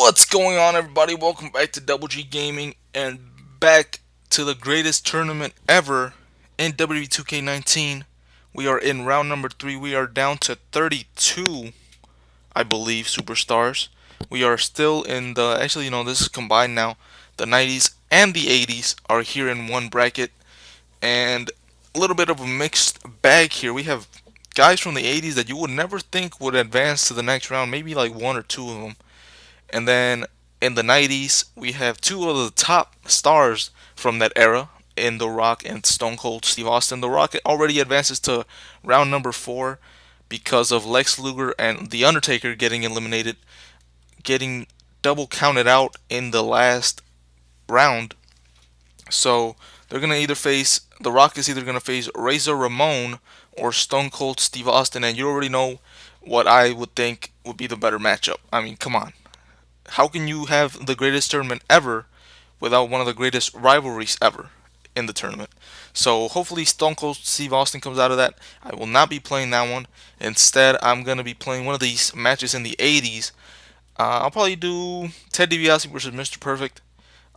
What's going on, everybody? Welcome back to Double G Gaming and back to the greatest tournament ever in WWE 2k19. We are in round number 3. We are down to 32, I believe, superstars. We are still in the, actually, this is combined now. The 90s and the 80s are here in one bracket, and a little bit of a mixed bag here. We have guys from the 80s that you would never think would advance to the next round, maybe like one or two of them. And then in the 90s, we have two of the top stars from that era in The Rock and Stone Cold Steve Austin. The Rock already advances to round number 4 because of Lex Luger and The Undertaker getting eliminated, getting double counted out in the last round. So they're going to either face, The Rock is either going to face Razor Ramon or Stone Cold Steve Austin. And you already know what I would think would be the better matchup. I mean, come on. How can you have the greatest tournament ever without one of the greatest rivalries ever in the tournament? So hopefully Stone Cold Steve Austin comes out of that. I will not be playing that one. Instead, I'm going to be playing one of these matches in the 80s. I'll probably do Ted DiBiase versus Mr. Perfect.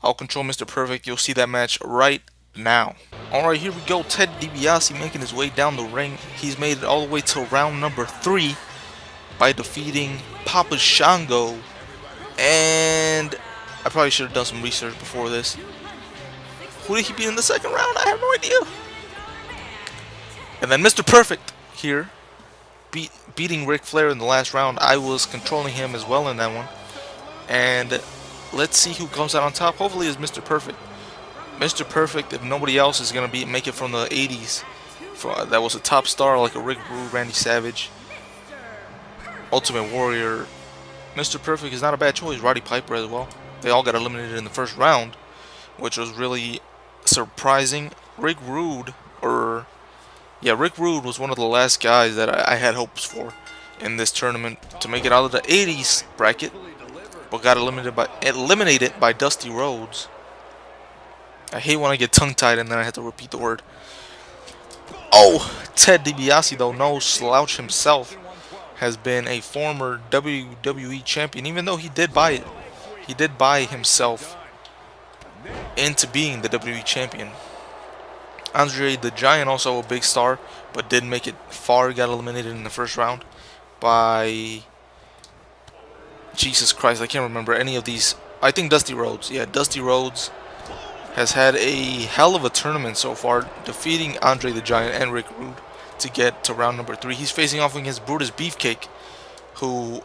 I'll control Mr. Perfect. You'll see that match right now. Alright, here we go. Ted DiBiase making his way down the ring. He's made it all the way to round number 3 by defeating Papa Shango. And I probably should have done some research before this. Who did he beat in the second round? I have no idea. And then Mr. Perfect here, beating Ric Flair in the last round. I was controlling him as well in that one. And let's see who comes out on top. Hopefully it's Mr. Perfect. Mr. Perfect, if nobody else, is going to make it from the 80s. That was a top star like a Rick Rude, Randy Savage, Ultimate Warrior. Mr. Perfect is not a bad choice. Roddy Piper as well. They all got eliminated in the first round, which was really surprising. Rick Rude was one of the last guys that I had hopes for in this tournament to make it out of the 80s bracket, but got eliminated by Dusty Rhodes. I hate when I get tongue-tied and then I have to repeat the word. Oh, Ted DiBiase, though, no slouch himself, has been a former WWE champion, even though he did buy it. He did buy himself into being the WWE champion. Andre the Giant, also a big star, but didn't make it far. Got eliminated in the first round by, Jesus Christ, I can't remember any of these. I think Dusty Rhodes. Yeah, Dusty Rhodes has had a hell of a tournament so far, defeating Andre the Giant and Rick Rude to get to round number 3. He's facing off against Brutus Beefcake, who,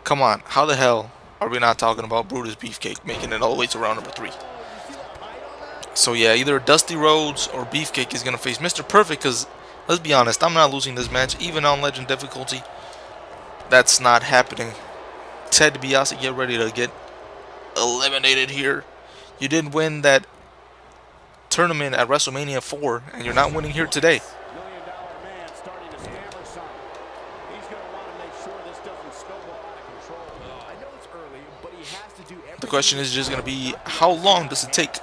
come on, how the hell are we not talking about Brutus Beefcake making it all the way to round number 3? So yeah, either Dusty Rhodes or Beefcake is going to face Mr. Perfect, because let's be honest, I'm not losing this match, even on Legend difficulty. That's not happening. Ted DiBiase, get ready to get eliminated here. You didn't win that tournament at WrestleMania 4, and you're not winning here today. The question is just going to be, how long does it take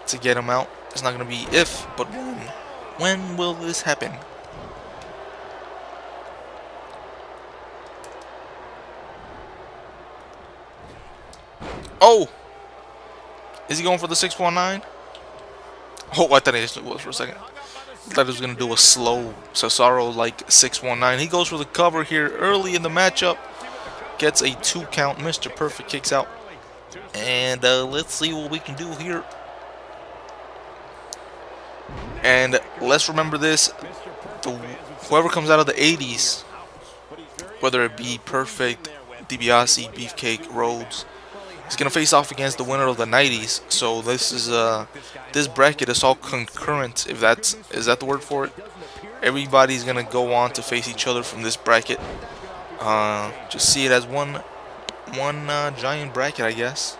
to get him out? It's not going to be if, but when. When will this happen? Oh! Is he going for the 619? Oh, I thought it was for a second. I thought he was going to do a slow Cesaro-like 619. He goes for the cover here early in the matchup. Gets a 2 count. Mr. Perfect kicks out. And let's see what we can do here. And let's remember this. Whoever comes out of the 80s, whether it be Perfect, DiBiase, Beefcake, Rhodes, is going to face off against the winner of the 90s. So this is this bracket is all concurrent, is that the word for it? Everybody's going to go on to face each other from this bracket. Just see it as one giant bracket, I guess.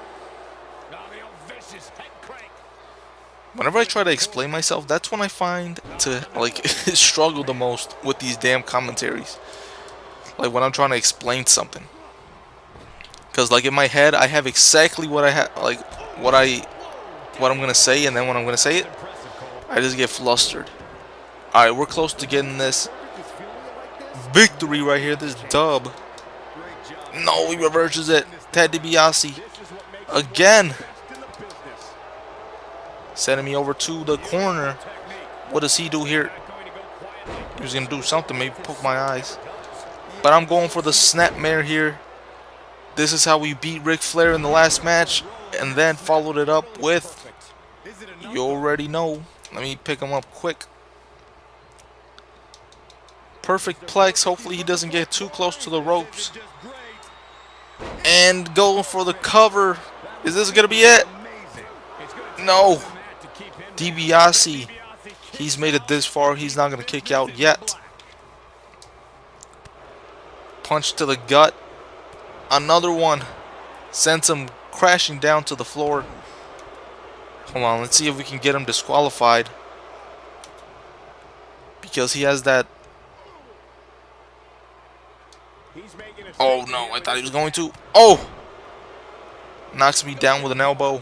Whenever I try to explain myself, that's when I find to struggle the most with these damn commentaries. Like when I'm trying to explain something, because in my head I have exactly what I have, what I'm gonna say, and then when I'm gonna say it, I just get flustered. All right, we're close to getting this victory right here, this dub. No, he reverses it. Ted DiBiase again, sending me over to the corner. What does he do here? He was going to do something, maybe poke my eyes. But I'm going for the snapmare here. This is how we beat Ric Flair in the last match, and then followed it up with, you already know. Let me pick him up quick. Perfect plex. Hopefully he doesn't get too close to the ropes. And going for the cover. Is this going to be it? No. DiBiase. He's made it this far. He's not going to kick out yet. Punch to the gut. Another one. Sends him crashing down to the floor. Hold on. Let's see if we can get him disqualified. Because he has that. Oh no, I thought he was going to. Oh! Knocks me down with an elbow.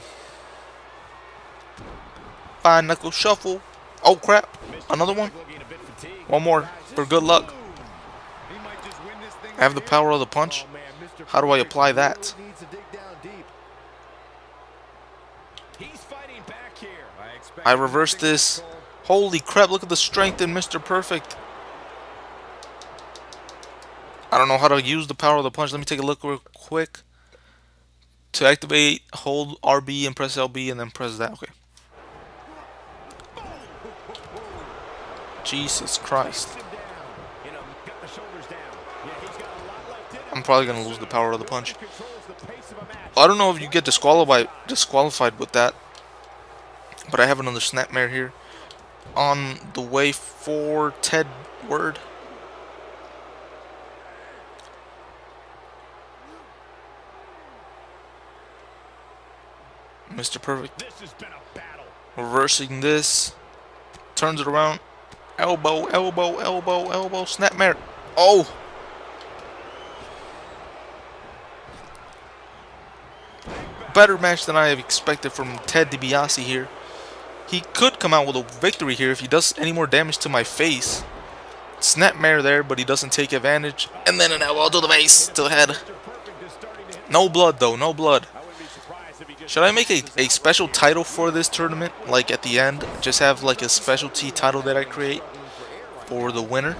Fine knuckle shuffle. Oh crap. Another one. One more for good luck. I have the power of the punch. How do I apply that? I reverse this. Holy crap, look at the strength in Mr. Perfect. I don't know how to use the power of the punch. Let me take a look real quick. To activate, hold RB and press LB and then press that. Okay. Jesus Christ. I'm probably going to lose the power of the punch. I don't know if you get disqualified with that. But I have another snapmare here. On the way for Ted Word. Mr. Perfect. Reversing this. Turns it around. Elbow, elbow, elbow, elbow. Snapmare. Oh! Better match than I have expected from Ted DiBiase here. He could come out with a victory here if he does any more damage to my face. Snapmare there, but he doesn't take advantage. And then an elbow to the face, to the head. No blood though, no blood. Should I make a special title for this tournament? Like at the end, just have like a specialty title that I create for the winner?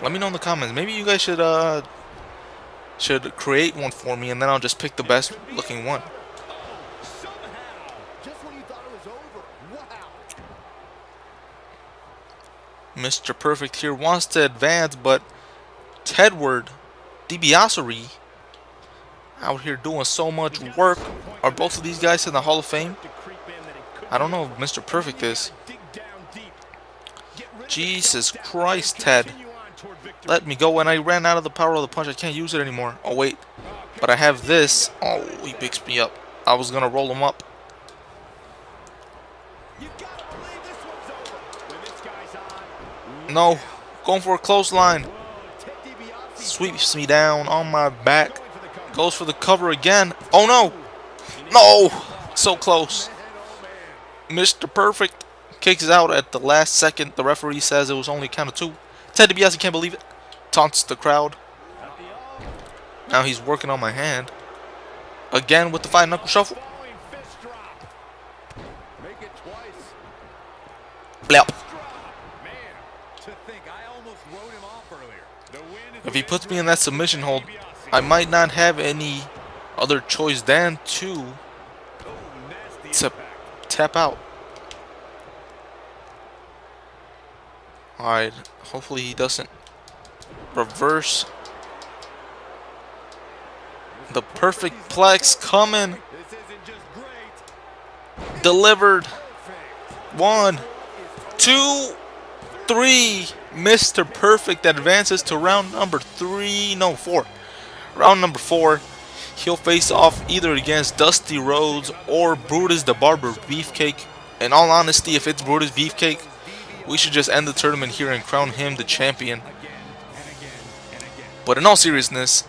Let me know in the comments. Maybe you guys should create one for me, and then I'll just pick the best looking one. Mr. Perfect here wants to advance, but Tedward DiBiase out here doing so much work. Are both of these guys in the Hall of Fame? I don't know if Mr. Perfect is. Jesus Christ, Ted. Let me go. And I ran out of the power of the punch. I can't use it anymore. Oh, wait. But I have this. Oh, he picks me up. I was going to roll him up. No. Going for a close line. Sweeps me down on my back. Goes for the cover again. Oh, no. No. So close. Mr. Perfect kicks out at the last second. The referee says it was only a count of 2. Ted DiBiase can't believe it. Taunts the crowd. Now he's working on my hand. Again with the fine knuckle shuffle. Blep. If he puts me in that submission hold, I might not have any other choice than to tap out. Alright, hopefully he doesn't reverse. The perfect plex coming. Delivered. 1, 2, 3. Mr. Perfect advances to round number 3. No, 4. Round number 4. He'll face off either against Dusty Rhodes or Brutus the Barber Beefcake. In all honesty, if it's Brutus Beefcake, we should just end the tournament here and crown him the champion. But in all seriousness,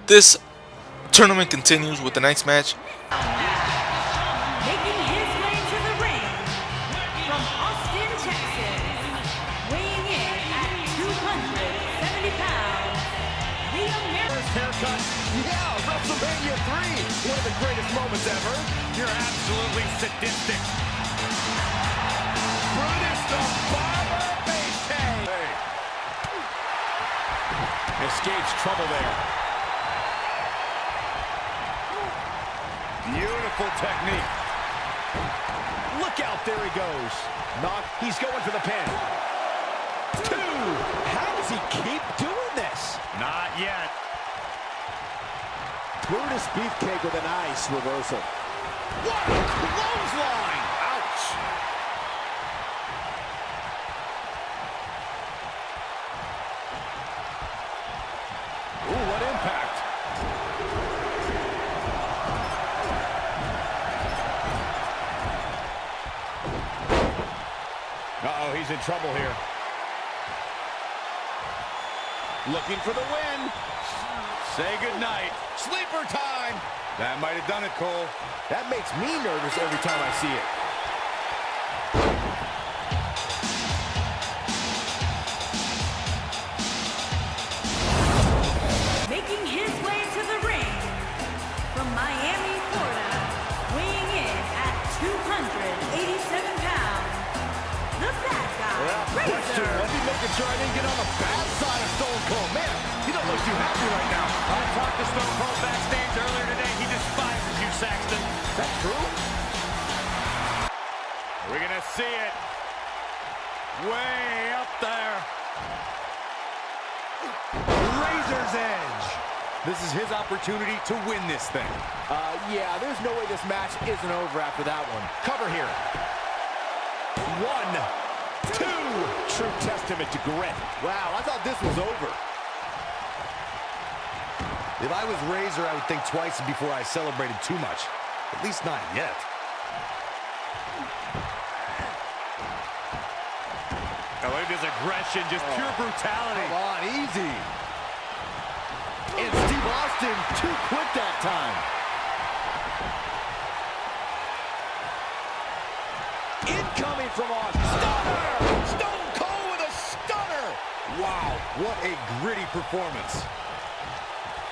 this tournament continues with the next match. Making his way to the ring from Austin, Texas, weighing in at 270 pounds, the American. Yeah, WrestleMania 3. One of the greatest moments ever. You're absolutely sadistic. Brutus the Barber Beefcake. Hey. Escapes trouble there. Beautiful technique. Look out, there he goes. Knock, he's going for the pin. 2. How does he keep doing this? Not yet. Brutus Beefcake with a nice reversal. What a clothesline! Ouch! Ooh, what impact! Uh-oh, he's in trouble here. Looking for the win. Say goodnight. Sleeper time. That might have done it, Cole. That makes me nervous every time I see it. Making his way to the ring from Miami, Florida, weighing in at 287 pounds, the bad guy, Question, Razor. was he making sure I didn't get on the bad side of Stone Cold? Man, he don't look too happy right now. I talked to Stone Cold backstage earlier today. He despises you, Saxton. Is that true? We're going to see it. Way up there. Razor's Edge. This is his opportunity to win this thing. Yeah, there's no way this match isn't over after that one. Cover here. 1, 2. True testament to grit. Wow, I thought this was over. If I was Razor, I would think twice before I celebrated too much. At least not yet. Oh, look at his aggression, just pure brutality. Come on, easy. And Steve Austin too quick that time. Incoming from Austin. Stunner! Stone Cold with a stunner! Wow, what a gritty performance.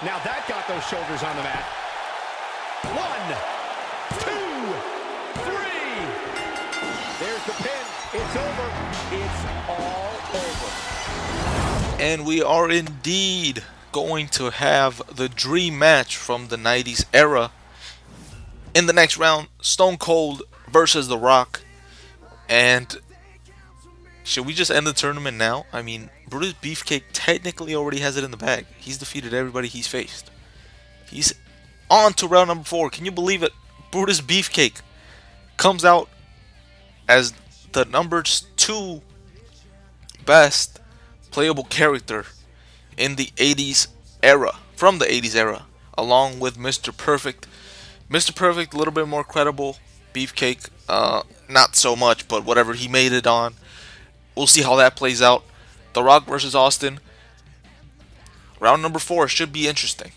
Now that got those shoulders on the mat. 1, 2, 3. There's the pin. It's over. It's all over. And we are indeed going to have the dream match from the 90s era. In the next round, Stone Cold versus The Rock. And should we just end the tournament now? I mean, Brutus Beefcake technically already has it in the bag. He's defeated everybody he's faced. He's on to round number 4. Can you believe it? Brutus Beefcake comes out as the number 2 best playable character in the 80s era, from the 80s era, along with Mr. Perfect. Mr. Perfect, a little bit more credible. Beefcake, not so much, but whatever, he made it on. We'll see how that plays out. The Rock versus Austin. Round number 4 should be interesting.